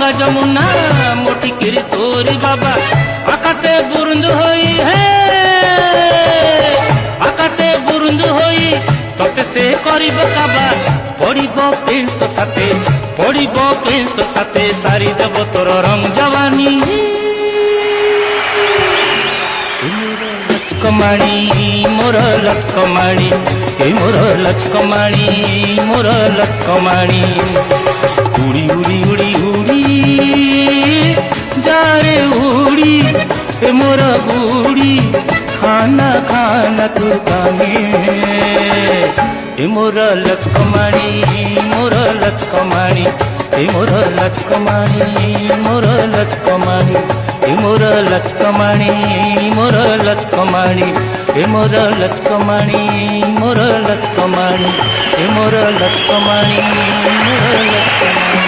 গঙ্গা যমুনা মোটিকির তোরি বাবা আকাশে বুরুন্দ হই হে আকাশে বুরুন্দ হই তোকে সে করিব কাবা পড়িব প্রেম তো সাথে সারি দেব তোর রং জওয়ানি লচকমাণি মোর লচকমাণি মোর লচকমাণি মোর লচকমাণি উড়ি উড়ি উড়ি উড়ি যারে উড়ি মোর গুড়ি খানা খানা তু কানে মোর লচকমাণি মোর লচকমাণি মোর লচকমাণি মোর লচকমাণি মোর লচকমাণি মোর লচকমাণি মোর লচকমাণি মোর লচকমাণি মোর লচকমাণি মোর লচকমাণি।